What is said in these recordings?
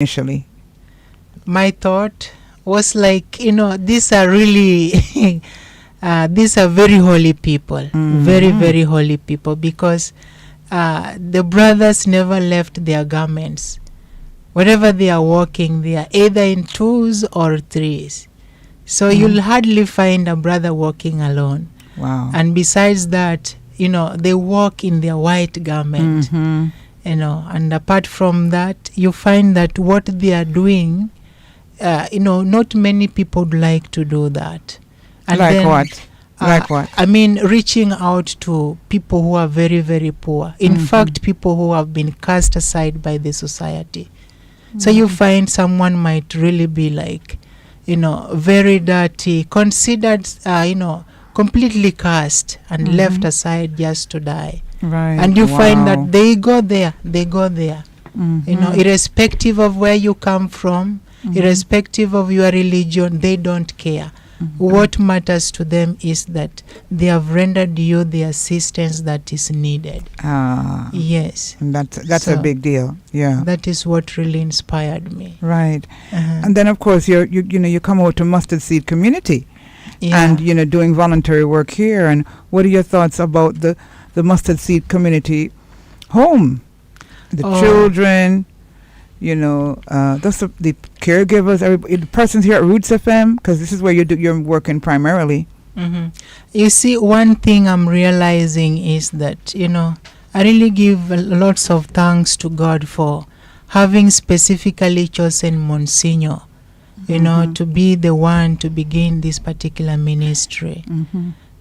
initially? My thought was like, these are really, these are very holy people, very, very holy people, because the brothers never left their garments. Wherever they are walking, they are either in twos or threes. So you'll hardly find a brother walking alone. Wow. And besides that, they walk in their white garment. And apart from that, you find that what they are doing, not many people would like to do that. And like then, what? Like what? I mean, reaching out to people who are very, very poor. In fact, people who have been cast aside by the society. So you find someone might really be like, very dirty, considered, completely cast and left aside just to die. Right. And you find that they go there. Irrespective of where you come from, irrespective of your religion, they don't care. What matters to them is that they have rendered you the assistance that is needed. Yes. That's so a big deal. Yeah. That is what really inspired me. Right. And then of course you come out to Mustard Seed community. Yeah. And doing voluntary work here. And what are your thoughts about the Mustard Seed community home? The children, the caregivers, the persons here at Roots FM, because this is where you're working primarily. You see, one thing I'm realizing is that, I really give lots of thanks to God for having specifically chosen Monsignor, to be the one to begin this particular ministry.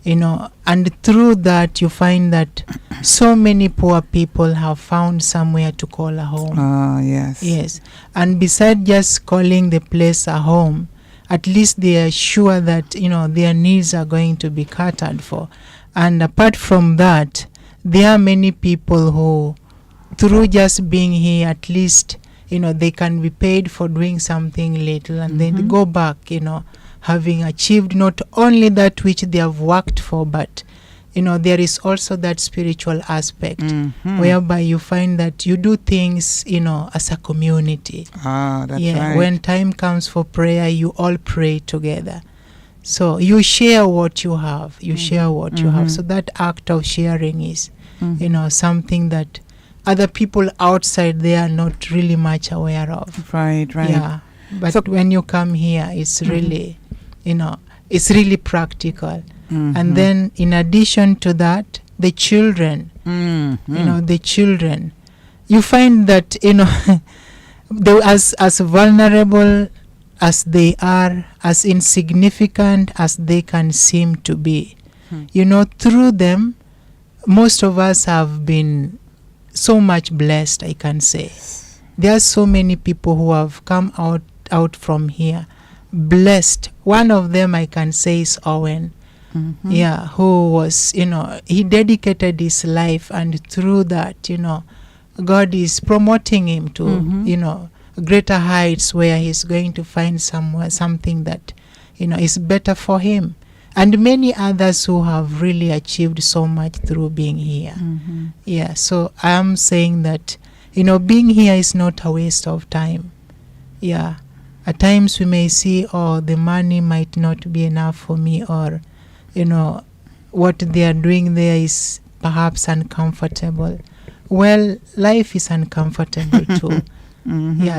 And through that you find that so many poor people have found somewhere to call a home. Yes. And besides just calling the place a home, at least they are sure that their needs are going to be catered for. And apart from that, there are many people who, through just being here, at least they can be paid for doing something little, and then they go back having achieved not only that which they have worked for, but there is also that spiritual aspect whereby you find that you do things as a community. That's right. When time comes for prayer, you all pray together. So you share what you have. So that act of sharing is something that other people outside they are not really much aware of. Right. Yeah. But so when you come here, it's really it's really practical. And then in addition to that, the children, you find that, as vulnerable as they are, as insignificant as they can seem to be, through them, most of us have been so much blessed, I can say. There are so many people who have come out from here blessed. One of them I can say is Owen, who was, he dedicated his life, and through that, God is promoting him to, greater heights where he's going to find something that, is better for him. And many others who have really achieved so much through being here. So I am saying that, being here is not a waste of time. At times we may see, the money might not be enough for me, or, what they are doing there is perhaps uncomfortable. Well, life is uncomfortable too.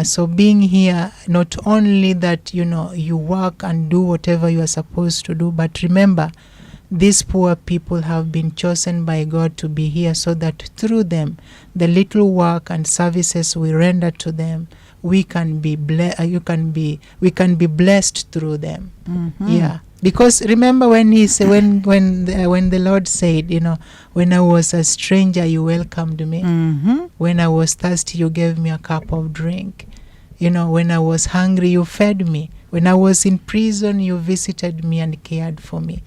So being here, not only that, you work and do whatever you are supposed to do, but remember, these poor people have been chosen by God to be here so that through them, the little work and services we render to them, we can be we can be blessed through them. Because remember when he said, when the Lord said, when I was a stranger you welcomed me, when I was thirsty you gave me a cup of drink, when I was hungry you fed me, when I was in prison you visited me and cared for me.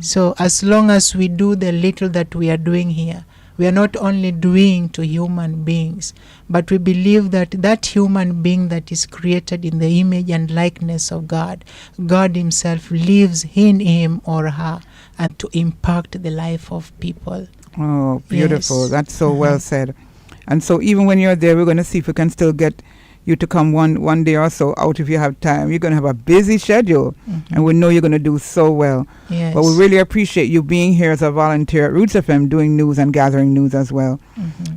So as long as we do the little that we are doing here, we are not only doing to human beings, but we believe that that human being that is created in the image and likeness of God, God himself lives in him or her, and to impact the life of people. Oh, beautiful. That's so well said. And so even when you're there, we're going to see if we can still get you to come one day or so out if you have time. You're going to have a busy schedule, and we know you're going to do so well. Yes. But we really appreciate you being here as a volunteer at Roots FM, doing news and gathering news as well.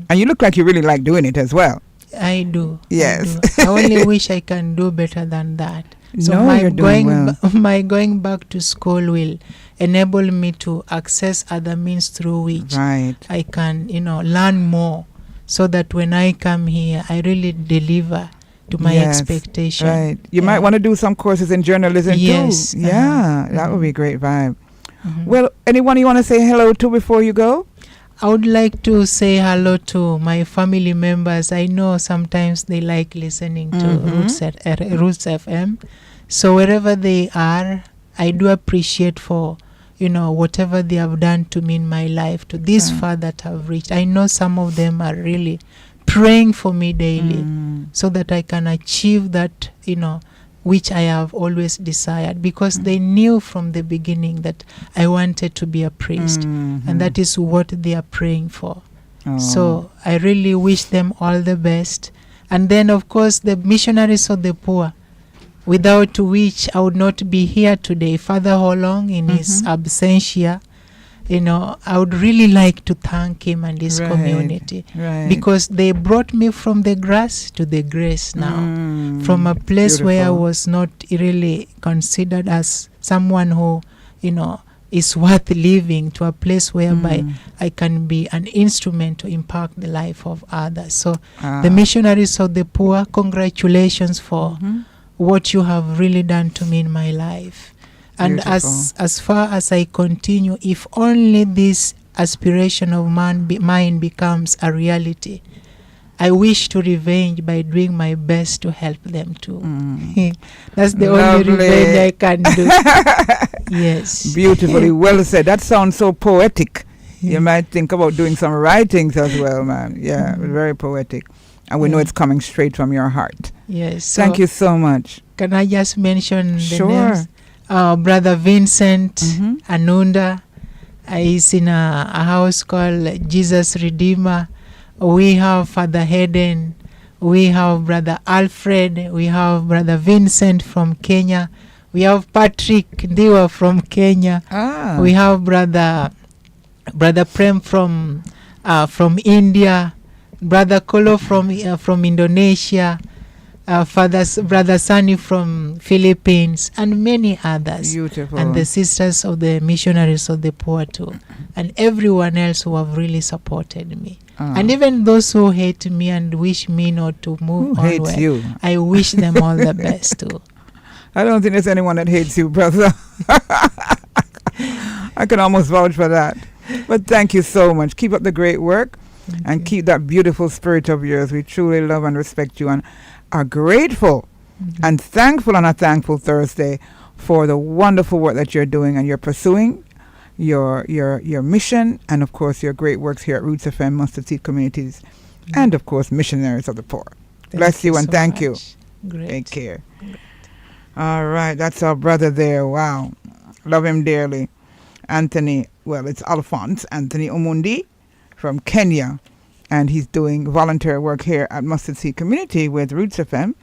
And you look like you really like doing it as well. I do. Yes. I only wish I can do better than that. So No, you're doing well. my going back to school will enable me to access other means through which Right. I can, learn more, so that when I come here, I really deliver to my Yes, expectation. Right. You Yeah. might want to do some courses in journalism Yes, too. Yeah, that would mhm. be a great vibe. Mhm. Well, anyone you want to say hello to before you go? I would like to say hello to my family members. I know sometimes they like listening to Roots FM. So wherever they are, I do appreciate for, whatever they have done to me in my life, to this far that I've reached. I know some of them are really praying for me daily so that I can achieve that, which I have always desired, because they knew from the beginning that I wanted to be a priest, and that is what they are praying for. Oh. So I really wish them all the best. And then, of course, the missionaries of the poor, without which I would not be here today. Father Holong, in his absentia, I would really like to thank him and his community, Right. because they brought me from the grass to the grace now, from a place where I Beautiful. was not really considered as someone who, is worth living, to a place whereby I can be an instrument to impact the life of others. So the missionaries of the poor, congratulations for what you have really done to me in my life. And as far as I continue, if only this aspiration of mine becomes a reality, I wish to revenge by doing my best to help them too. That's the only revenge I can do. Yes. Beautifully well said. That sounds so poetic. You might think about doing some writings as well, man. Yeah, very poetic. And we know it's coming straight from your heart. Yes. So Thank you so much. can I just mention Sure. the names? Brother Vincent Anunda is in a house called Jesus Redeemer. We have Father Hayden. We have Brother Alfred. We have Brother Vincent from Kenya. We have Patrick Ndiwa from Kenya. We have Brother Prem from India. Brother Kolo from Indonesia. Brother Sani from Philippines, and many others. Beautiful. And the sisters of the missionaries of the poor too, and everyone else who have really supported me. And even those who hate me and wish me not to move Who hates onward, you? I wish them all the best too. I don't think there's anyone that hates you, brother. I can almost vouch for that. But thank you so much. Keep up the great work and keep that beautiful spirit of yours. We truly love and respect you and are grateful and thankful on a Thankful Thursday for the wonderful work that you're doing and you're pursuing your mission, and of course your great works here at Roots FM, Mustard Seed Communities, and of course missionaries of the poor. Bless you and thank you. Great. Take care. All right, that's our brother there. Wow, love him dearly. Anthony, well, it's Alphonse Anthony Omundi from Kenya, and he's doing volunteer work here at Mustard Seed Community with Roots FM.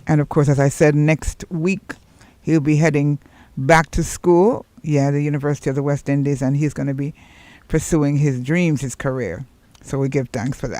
And of course, as I said, next week he'll be heading back to school, the University of the West Indies, and he's going to be pursuing his dreams, his career. So we give thanks for that.